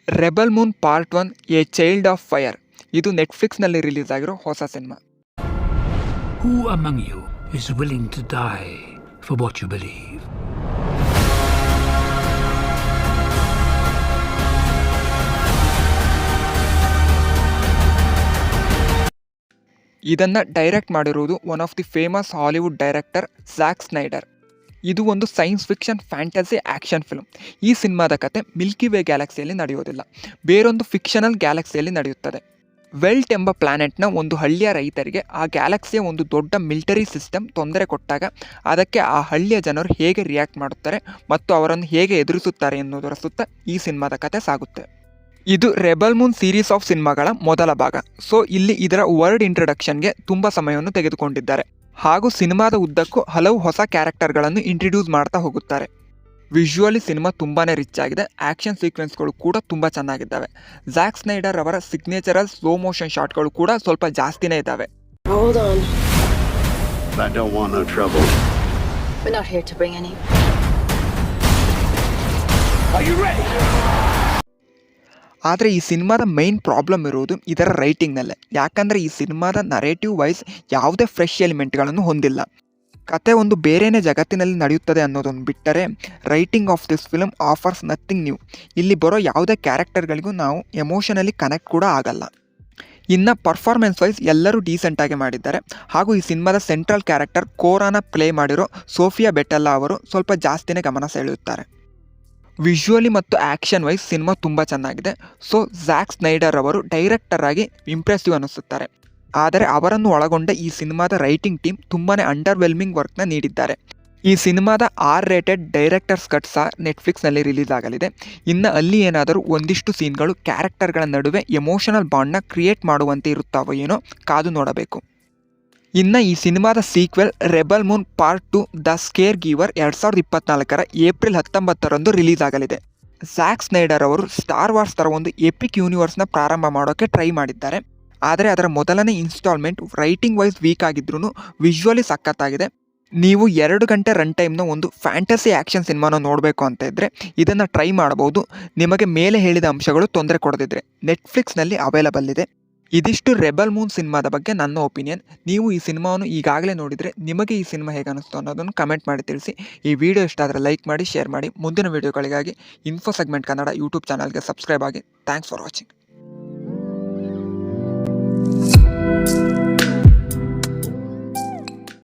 Rebel Moon part 1 A child of fire. ಇದು ನೆಟ್ಫ್ಲಿಕ್ಸ್ನಲ್ಲಿ release ಆಗಿರೋ ಹೊಸ cinema. Who among you is willing to die for what you believe? ಇದನ್ನು direct ಮಾಡಿರುವುದು one of the famous Hollywood director Zack Snyder. ಇದು ಒಂದು science fiction fantasy action film. ಈ ಸಿನಿಮಾದ ಕತೆ ಮಿಲ್ಕಿ ವೇ ಗ್ಯಾಲಕ್ಸಿಯಲ್ಲಿ ನಡೆಯೋದಿಲ್ಲ, ಬೇರೊಂದು ಫಿಕ್ಷನಲ್ ಗ್ಯಾಲಕ್ಸಿಯಲ್ಲಿ ನಡೆಯುತ್ತದೆ. ವೆಲ್ಟ್ ಎಂಬ ಪ್ಲಾನೆಟ್ನ ಒಂದು ಹಳ್ಳಿಯ ರೈತರಿಗೆ ಆ ಗ್ಯಾಲಕ್ಸಿಯ ಒಂದು ದೊಡ್ಡ ಮಿಲಿಟರಿ ಸಿಸ್ಟಮ್ ತೊಂದರೆ ಕೊಟ್ಟಾಗ ಅದಕ್ಕೆ ಆ ಹಳ್ಳಿಯ ಜನರು ಹೇಗೆ ರಿಯಾಕ್ಟ್ ಮಾಡುತ್ತಾರೆ ಮತ್ತು ಅವರನ್ನು ಹೇಗೆ ಎದುರಿಸುತ್ತಾರೆ ಎನ್ನುವುದರ ಸುತ್ತ ಈ ಸಿನಿಮಾದ ಕತೆ ಸಾಗುತ್ತೆ. ಇದು ರೆಬಲ್ ಮೂನ್ ಸೀರೀಸ್ ಆಫ್ ಸಿನಿಮಾಗಳ ಮೊದಲ ಭಾಗ. ಸೊ ಇಲ್ಲಿ ಇದರ ವರ್ಡ್ ಇಂಟ್ರಡಕ್ಷನ್ಗೆ ತುಂಬ ಸಮಯವನ್ನು ತೆಗೆದುಕೊಂಡಿದ್ದಾರೆ ಹಾಗೂ ಸಿನಿಮಾದ ಉದ್ದಕ್ಕೂ ಹಲವು ಹೊಸ ಕ್ಯಾರೆಕ್ಟರ್ಗಳನ್ನು ಇಂಟ್ರಡ್ಯೂಸ್ ಮಾಡ್ತಾ ಹೋಗುತ್ತಾರೆ. ವಿಜುವಲಿ ಸಿನಿಮಾ ತುಂಬಾ ರಿಚ್ ಆಗಿದೆ. ಆ್ಯಕ್ಷನ್ ಸೀಕ್ವೆನ್ಸ್ಗಳು ಕೂಡ ತುಂಬ ಚೆನ್ನಾಗಿದ್ದಾವೆ. ಝ್ಯಾಕ್ ಸ್ನೈಡರ್ ಅವರ ಸಿಗ್ನೇಚರಲ್ ಸ್ಲೋ ಮೋಷನ್ ಶಾಟ್ಗಳು ಕೂಡ ಸ್ವಲ್ಪ ಜಾಸ್ತಿನೇ ಇದ್ದಾವೆ. Hold on. I don't want no trouble. We're not here to bring any. Are you ready? ಆದರೆ ಈ ಸಿನಿಮಾದ ಮೈನ್ ಪ್ರಾಬ್ಲಮ್ ಇರುವುದು ಇದರ ರೈಟಿಂಗ್ನಲ್ಲೇ. ಯಾಕಂದರೆ ಈ ಸಿನಿಮಾದ ನರೇಟಿವ್ ವೈಸ್ ಯಾವುದೇ ಫ್ರೆಶ್ ಎಲಿಮೆಂಟ್ಗಳನ್ನು ಹೊಂದಿಲ್ಲ. ಕತೆ ಒಂದು ಬೇರೆಯೇ ಜಗತ್ತಿನಲ್ಲಿ ನಡೆಯುತ್ತದೆ ಅನ್ನೋದನ್ನು ಬಿಟ್ಟರೆ writing of this film offers nothing new. ಇಲ್ಲಿ ಬರೋ ಯಾವುದೇ ಕ್ಯಾರೆಕ್ಟರ್ಗಳಿಗೂ ನಾವು ಎಮೋಷನಲಿ ಕನೆಕ್ಟ್ ಕೂಡ ಆಗಲ್ಲ. ಇನ್ನು ಪರ್ಫಾರ್ಮೆನ್ಸ್ ವೈಸ್ ಎಲ್ಲರೂ ಡೀಸೆಂಟಾಗಿ ಮಾಡಿದ್ದಾರೆ. ಹಾಗೂ ಈ ಸಿನಿಮಾದ ಸೆಂಟ್ರಲ್ ಕ್ಯಾರೆಕ್ಟರ್ ಕೋರಾನ ಪ್ಲೇ ಮಾಡಿರೋ ಸೋಫಿಯಾ ಬೆಟೆಲ್ಲಾ ಅವರು ಸ್ವಲ್ಪ ಜಾಸ್ತಿನೇ ಗಮನ ಸೆಳೆಯುತ್ತಾರೆ. ವಿಜುವಲಿ ಮತ್ತು ಆ್ಯಕ್ಷನ್ ವೈಸ್ ಸಿನಿಮಾ ತುಂಬ ಚೆನ್ನಾಗಿದೆ. ಸೊ ಝ್ಯಾಕ್ ಸ್ನೈಡರ್ ಅವರು ಡೈರೆಕ್ಟರ್ ಆಗಿ ಇಂಪ್ರೆಸಿವ್ ಅನ್ನಿಸುತ್ತಾರೆ. ಆದರೆ ಅವರನ್ನು ಒಳಗೊಂಡ ಈ ಸಿನಿಮಾದ ರೈಟಿಂಗ್ ಟೀಮ್ ತುಂಬಾ ಅಂಡರ್ವೆಲ್ಮಿಂಗ್ ವರ್ಕ್ನ ನೀಡಿದ್ದಾರೆ. ಈ ಸಿನಿಮಾದ R-rated ಡೈರೆಕ್ಟರ್ಸ್ ಕಟ್ ಸಹ ನೆಟ್ಫ್ಲಿಕ್ಸ್ನಲ್ಲಿ ರಿಲೀಸ್ ಆಗಲಿದೆ. ಇನ್ನು ಅಲ್ಲಿ ಏನಾದರೂ ಒಂದಿಷ್ಟು ಸೀನ್ಗಳು ಕ್ಯಾರೆಕ್ಟರ್ಗಳ ನಡುವೆ ಎಮೋಷನಲ್ ಬಾಂಡ್ನ ಕ್ರಿಯೇಟ್ ಮಾಡುವಂತೆ ಇರುತ್ತಾವೋ ಏನೋ ಕಾದು ನೋಡಬೇಕು. ಇನ್ನು ಈ ಸಿನಿಮಾದ sequel Rebel Moon part 2 the Scargiver 2024 April 19 release ಆಗಲಿದೆ. ಝ್ಯಾಕ್ ಸ್ನೈಡರ್ ಅವರು ಸ್ಟಾರ್ ವಾರ್ಸ್ ಥರ ಒಂದು ಎಪಿಕ್ ಯೂನಿವರ್ಸ್ನ ಪ್ರಾರಂಭ ಮಾಡೋಕ್ಕೆ ಟ್ರೈ ಮಾಡಿದ್ದಾರೆ. ಆದರೆ ಅದರ ಮೊದಲನೇ ಇನ್ಸ್ಟಾಲ್ಮೆಂಟ್ ರೈಟಿಂಗ್ ವೈಸ್ ವೀಕ್ ಆಗಿದ್ರೂ ವಿಜುವಲಿ ಸಖತ್ತಾಗಿದೆ. ನೀವು 2 ಗಂಟೆ ರನ್ ಟೈಮ್ನ ಒಂದು ಫ್ಯಾಂಟಸಿ ಆ್ಯಕ್ಷನ್ ಸಿನಿಮಾನ ನೋಡಬೇಕು ಅಂತ ಇದ್ದರೆ ಇದನ್ನು ಟ್ರೈ ಮಾಡಬಹುದು. ನಿಮಗೆ ಮೇಲೆ ಹೇಳಿದ ಅಂಶಗಳು ತೊಂದರೆ ಕೊಡದಿದ್ರೆ ನೆಟ್ಫ್ಲಿಕ್ಸ್ನಲ್ಲಿ ಅವೈಲಬಲ್ ಇದೆ. ಇದಿಷ್ಟು ರೆಬಲ್ ಮೂನ್ ಸಿನಿಮಾದ ಬಗ್ಗೆ ನನ್ನ ಒಪಿನಿಯನ್. ನೀವು ಈ ಸಿನಿಮಾವನ್ನು ಈಗಾಗಲೇ ನೋಡಿದರೆ ನಿಮಗೆ ಈ ಸಿನಿಮಾ ಹೇಗೆ ಅನ್ನಿಸ್ತು ಅನ್ನೋದನ್ನು ಕಮೆಂಟ್ ಮಾಡಿ ತಿಳಿಸಿ. ಈ ವಿಡಿಯೋ ಇಷ್ಟ ಆದರೆ ಲೈಕ್ ಮಾಡಿ, ಶೇರ್ ಮಾಡಿ. ಮುಂದಿನ ವಿಡಿಯೋಗಳಿಗಾಗಿ ಇನ್ಫೋ ಸೆಗ್ಮೆಂಟ್ ಕನ್ನಡ ಯೂಟ್ಯೂಬ್ ಚಾನಲ್ಗೆ ಸಬ್ಸ್ಕ್ರೈಬ್ ಆಗಿ. Thanks for watching.